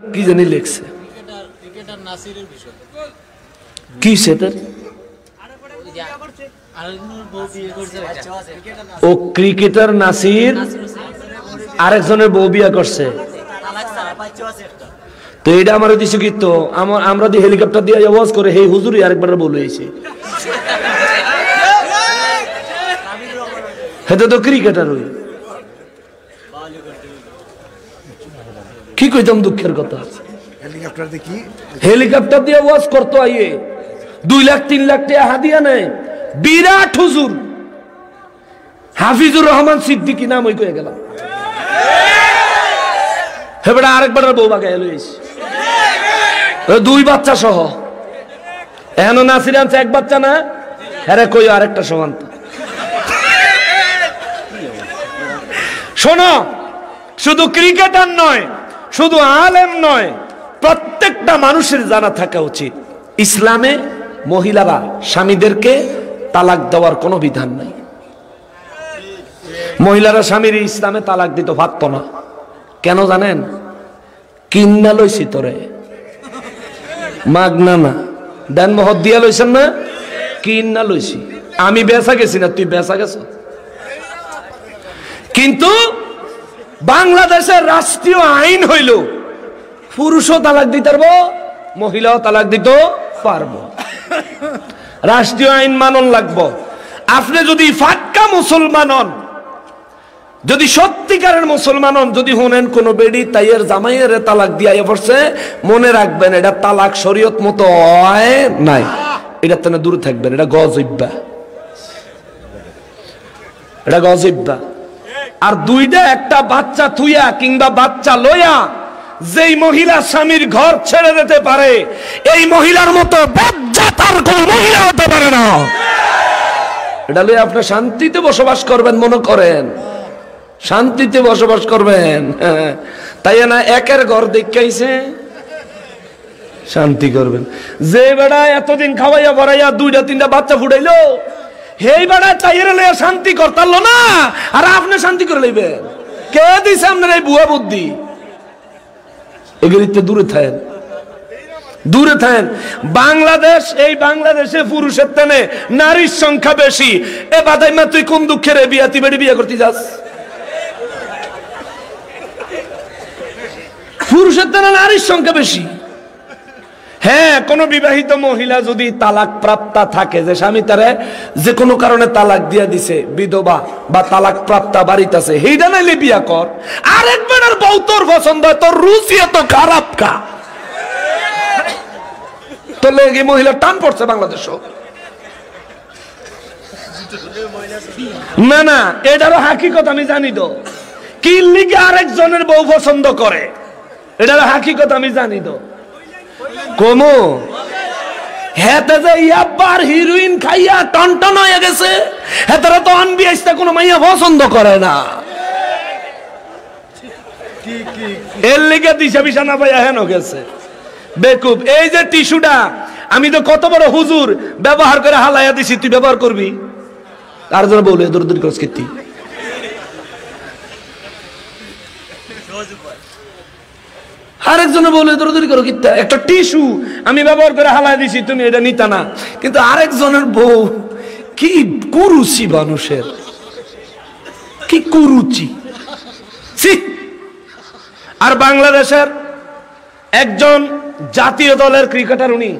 কি জানি লিখছে কি সেটা ও ক্রিকেটার নাসির আরেকজনের বউ বিয়া করছে তো এটা আমার দিছে কি তো আমরা দি হেলিকপ্টার দিয়ে আওয়াজ করে হে হুজুরই আরেকবার বলে এসে হেতে তো ক্রিকেটার হই কি কইতাম দুঃখের কথা হেলিকপ্টার দিয়ে আওয়াজ করতো আইয়ে 2 লাখ 3 লাখ টাকা হাদিয়া নেয় বিরাট হুজুর হাফিজুর রহমান সিদ্দিকী নাম ওই কয়ে গেলাম হেবড়া আরেকবার বউ বাগায় লইছে 2 বাচ্চা সহ এখনো নাসির আনছে 1 বাচ্চা না আরে কই আরেকটা সমান শোনো শুধু ক্রিকেটার নয় শুধু আলেম নয় প্রত্যেকটা মানুষের জানা থাকা উচিত ইসলামে মহিলারা স্বামীদেরকে তালাক দেওয়ার কোনো বিধান নাই মহিলারা স্বামীর ইসলামে তালাক দিতে পারত না কেন জানেন কিন্না লইছি তোরে মাগনা না দেন মহৎ দিয়া লইছেন না কিন্না লইছি আমি বেচা গেছি না তুই বেচা গেছ কিন্তু বাংলাদেশের রাষ্ট্রীয় আইন হইল পুরুষও তালাক দিতে পারবো মহিলাও তালাক দিতে পারবো রাষ্ট্রীয় আইন মানন লাগবো আপনি যদি ফাটকা মুসলমান হন যদি সত্যিকারের মুসলমান হন যদি শুনেন কোন বেডি তাইয়ের জামাইয়ের তালাক দিয়া পড়ছে মনে রাখবেন এটা তালাক শরীয়ত মতো হয় নাই এটা তেনা দূরে থাকবেন এটা গজইব্বা এটা গজইব্বা আর দুইটা একটা বাচ্চা থুইয়া কিংবা বাচ্চা লইয়া যেই মহিলা স্বামীর ঘর ছেড়ে দিতে পারে এই মহিলার মতো বজ্জাত আর কোন মহিলা হতে পারে না এটা লইয়া আপনি শান্তিতে বসবাস করবেন মনে করেন শান্তিতে বসবাস করবেন তাই না একের ঘর দেখাইছে শান্তি করবেন যে বেড়া এতদিন খাওয়াইয়া ভরাইয়া 2টা 3টা বাচ্চা ফুটাইলো হেই বেড়া তাইয়ের লইয়া শান্তি করতাল না আর আপনি শান্তি করে লইবেন কে দিছে আপনার এই বুয়া বুদ্ধি এগুলিতে দূরে থাকেন দূরে থাকেন বাংলাদেশ এই বাংলাদেশে পুরুষের তেনে নারীর সংখ্যা বেশি এ বাদাইমা তুই কোন দুঃখের বিয়াতি বেড়ি বিয়া করতে যাস পুরুষের তেনে নারীর সংখ্যা বেশি হ্যাঁ কোন বিবাহিত মহিলা যদি তালাক প্রাপ্তা থাকে যে স্বামী তারে যে কোনো কারণে তালাক দিয়া দিছে বিধবা বা তালাক প্রাপ্তা বাড়িতে আছে সেইটা নাইলে বিয়া কর আরেকবার আর বউ তোর পছন্দ হয় তোর রুচি এত খারাপ কা তো লেগে মহিলা টান পড়ছে বাংলাদেশও না না এটারও হাকিকত আমি জানি তো কি লিগে আরেকজনের বউ পছন্দ করে এটারও হাকিকত আমি জানি তো কমো হেতে যে ইয়াবার হিরোইন খাইয়া টনটন হয়ে গেছে হেতারা তো আনবিয়াইস্তা কোনো মাইয়া পছন্দ করে না এর লিগে দিশা বিছানা পাইয়া হেন গেছে বেকুব এই যে টিস্যুটা আমি তো কত বড় হুজুর ব্যবহার করে হালাইয়া দিছি তুই ব্যবহার করবি তার জন্য বলে দূর দূর খরচ করতি আরেকজনে বলে দৌড়দৌড়ি করো কিতা একটা টিস্যু আমি ব্যবহার করে হালাই দিছি তুমি এটা নিতা না কিন্তু আরেকজনের বউ কি কুরুচি মানুষের কি কুরুচি আর বাংলাদেশের একজন জাতীয় দলের ক্রিকেটার উনি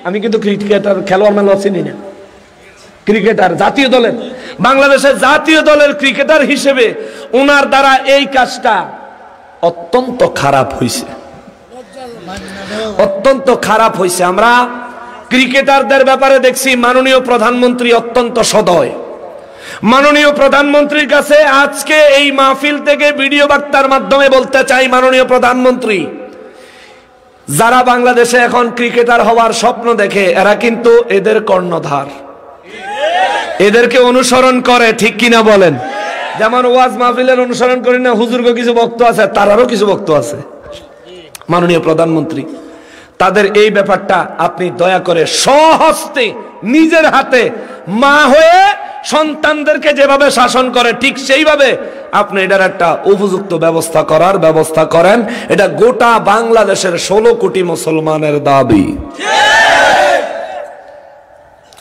আমি কিন্তু ক্রিকেটার খেলোয়াড় মেলোয়াড় চিনি না ক্রিকেটার জাতীয় দলের বাংলাদেশের জাতীয় দলের ক্রিকেটার হিসেবে ওনার দ্বারা এই কাজটা অত্যন্ত খারাপ হয়েছে অত্যন্ত খারাপ হয়েছে আমরা ক্রিকেটারদের ব্যাপারে দেখছি মাননীয় প্রধানমন্ত্রী অত্যন্ত সদয় মাননীয় প্রধানমন্ত্রীর কাছে আজকে এই মাহফিল থেকে ভিডিও বার্তার মাধ্যমে বলতে চাই মাননীয় প্রধানমন্ত্রী যারা বাংলাদেশে এখন ক্রিকেটার হওয়ার স্বপ্ন দেখে এরা কিন্তু এদের কর্ণধার এদেরকে অনুসরণ করে ঠিক কিনা বলেন যেমন ওয়াজ মাহফিলের অনুসরণ করি না হুজুরকে কিছু বক্ত আছে তারারও কিছু বক্ত আছে মাননীয় প্রধানমন্ত্রী তাদের এই ব্যাপারটা আপনি দয়া করে স্বহস্তে নিজের হাতে মা হয়ে সন্তানদেরকে যেভাবে শাসন করে ঠিক সেইভাবে আপনি এটার একটা উপযুক্ত ব্যবস্থা করার ব্যবস্থা করেন। এটা গোটা বাংলাদেশের 16 কোটি মুসলমানের দাবি।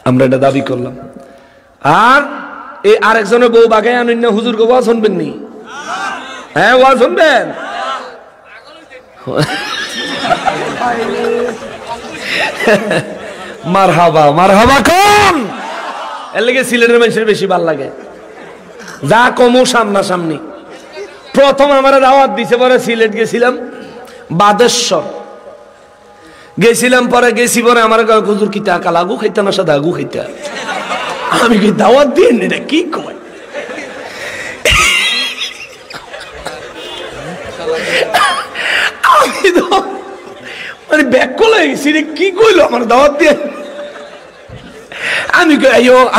আমরা এটা দাবি করলাম। আর এই আরেকজনের বউ বাগায় আনুন না, হুজুর গো ওয়াজ শুনবেন নি? হ্যাঁ ওয়াজ শুনবেন। মারহাবা মারহাবা কোন এর লাগে সিলেটের মানুষের বেশি ভাল লাগে। যা কমু সামনাসামনি। প্রথম আমার দাওয়াত দিছে, পরে সিলেট গেছিলাম, বাদেশ্বর গেছিলাম, পরে গেছি, পরে আমার হুজুর কিতা কালাগু খাইতা না সাদা আগু খাইতা। আমি কি দাওয়াত দিয়ে এটা কি কয়? আমি তো মানে ব্যাকল হয়ে গেছি, কি কইলো আমার দাওয়াত দিয়ে। আমি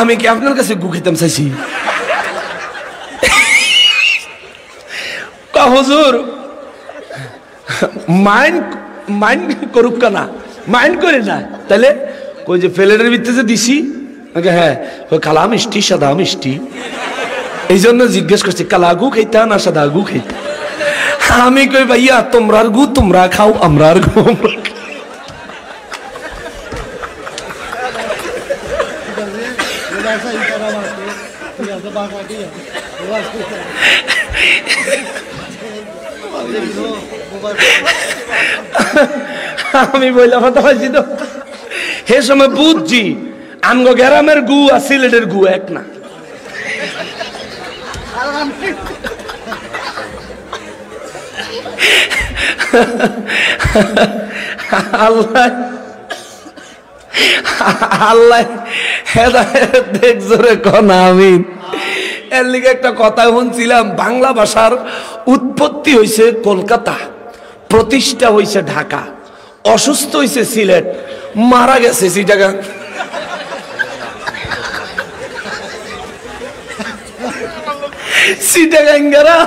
আমি কি আপনার কাছে গু খেতাম চাইছি? হুজুর মাইন্ড করুক না, মাইন্ড করে না, তাহলে কই যে প্লেটের ভিতরে দিছি, হ্যাঁ কালা মিষ্টি সাদা মিষ্টি, এই জন্য জিজ্ঞেস করছি কালা গু খাইতা না সাদা গু খাইতা। আমি কই ভাইয়া তোমরার গু তোমরা খাও, আমরার গু আমরা খাও। আমি বললাম তো হে সময় বুঝছি আমগো গ্রামের গু আর সিলেটের গু এক না। আল্লাহ আল্লাহ দেখ জোরে কোন আমিন। এর লিগে একটা কথা শুনছিলাম, বাংলা ভাষার উৎপত্তি হয়েছে কলকাতা, প্রতিষ্ঠা হয়েছে ঢাকা, অসুস্থ হয়েছে সিলেট, মারা গেছে চিটাগাং। চিটাগাঙ্গারা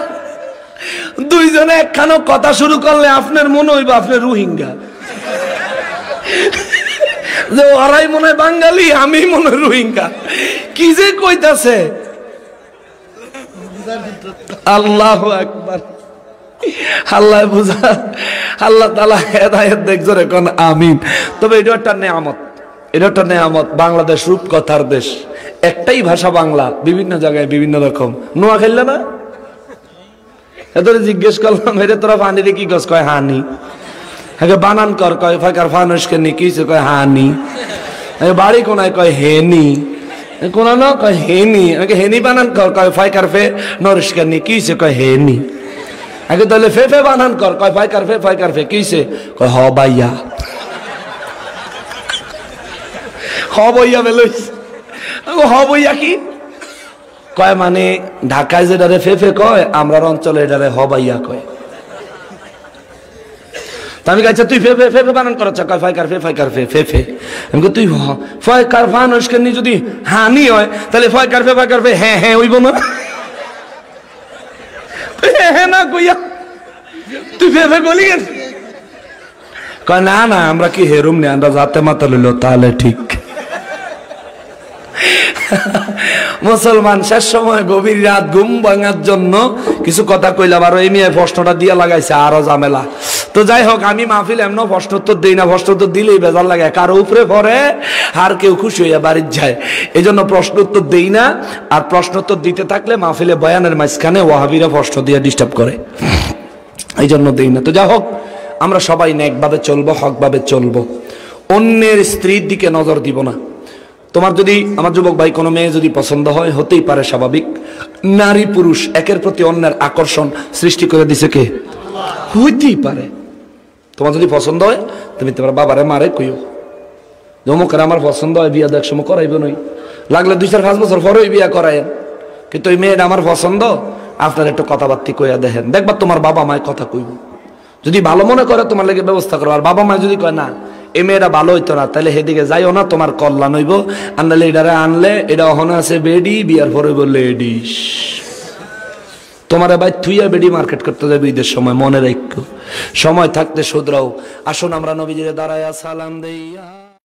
দুইজনে একখানো কথা শুরু করলে আপনার মনে হইব আপনার রোহিঙ্গা, যে ওরাই মনে হয় বাঙালি, আমি মনে হয় রোহিঙ্গা। কি যে কইতাছে, আল্লাহু আকবার। আল্লাহ বুঝা, আল্লাহ তাআলা হেদায়েত দেখ জোরে কোন আমিন। তবে এটা একটা নেয়ামত, এটা একটা নেয়ামত। বাংলাদেশ রূপকথার দেশ, একটাই ভাষা বাংলা, বিভিন্ন জায়গায় বিভিন্ন রকম। নোয়া খেললে না, এতরে জিজ্ঞেস করলাম এটা তোরা পানিতে কি গছ, কয় হানি। হ্যাঁ বানান কর, কয় ফাঁকার ফানুষকে নি কি কয় হানি। বাড়ি কোনায় কয় হেনি, কোন কয় হেনি। হেনি বানান কর, কয় ফাইকার ফে নরিষ্কার নি কি কয় হেনি। আগে তাহলে ফে ফে বানান কর, কয় ফাইকার ফে কিছে কয় হ বাইয়া। হ বইয়া বেলইস, হ বইয়া কি কয় মানে ঢাকায় যেটারে ফে ফে কয়, আমরার অঞ্চলে এটারে হ বাইয়া কয়। আমি আচ্ছা তুই ফে ফে ফে ফে বানান করছ, কয় ফাইকার ফে ফে ফে। আমি তুই ফাইকার ফানুষকে নি যদি হানি হয় তাহলে ফাইকার ফে হ্যাঁ হ্যাঁ হইব না। হ্যাঁ না কইয়া তুই ফে ফে গলি গেছ, কয় না না আমরা কি হেরুম নি, আমরা যাতে মাথা লইল তাহলে ঠিক। মুসলমান শেষ সময় গভীর রাত ঘুম ভাঙার জন্য কিছু কথা কইলাম, আর এই মেয়ে প্রশ্নটা দিয়া লাগাইছে আরো ঝামেলা। তো যাই হোক, আমি মাহফিল এমন প্রশ্ন উত্তর দিই না, প্রশ্ন উত্তর দিলেই বেজার লাগে, কারো উপরে পড়ে আর কেউ খুশি হইয়া বাড়ির যায়, এই জন্য প্রশ্ন উত্তর দিই না। আর প্রশ্ন উত্তর দিতে থাকলে মাহফিলে বয়ানের মাঝখানে ওয়াহাবিরা প্রশ্ন দিয়ে ডিস্টার্ব করে, এই জন্য দিই না। তো যাই হোক, আমরা সবাই নেকভাবে চলবো, হকভাবে চলবো, অন্যের স্ত্রীর দিকে নজর দিব না। তোমার যদি, আমার যুবক ভাই, কোনো মেয়ে যদি পছন্দ হয়, হতেই পারে স্বাভাবিক, নারী পুরুষ একের প্রতি অন্যের আকর্ষণ সৃষ্টি করে দিছে কে? হইতেই পারে। তোমার যদি পছন্দ হয়, তুমি তোমার বাবারে মারে কইও অমুকের আমার পছন্দ হয়, বিয়া দেখ সময় করাইব নই, লাগলে 2-4-5 বছর পরেই বিয়া করায়েন, কিন্তু ওই মেয়েটা আমার পছন্দ, আপনার একটু কথাবার্তি কইয়া দেখেন, দেখবা তোমার বাবা মায়ের কথা কইব। যদি ভালো মনে করে তোমার লেগে ব্যবস্থা করো, আর বাবা মা যদি কয় না এই মেয়েটা ভালো হইতো না, তাহলে সেদিকে যাইও না, তোমার কল্যাণ হইব। আনলে এটারে আনলে এটা ওখানে আছে বেডি, বিয়ার পরে হইব লেডিস। তোমার ভাই থুইয়া বেডি মার্কেট করতে যাবে ঈদের সময়, মনে রাখো, সময় থাকতে শুধরাও। আসুন আমরা নবীজির দাঁড়ায়া সালাম দেইয়া।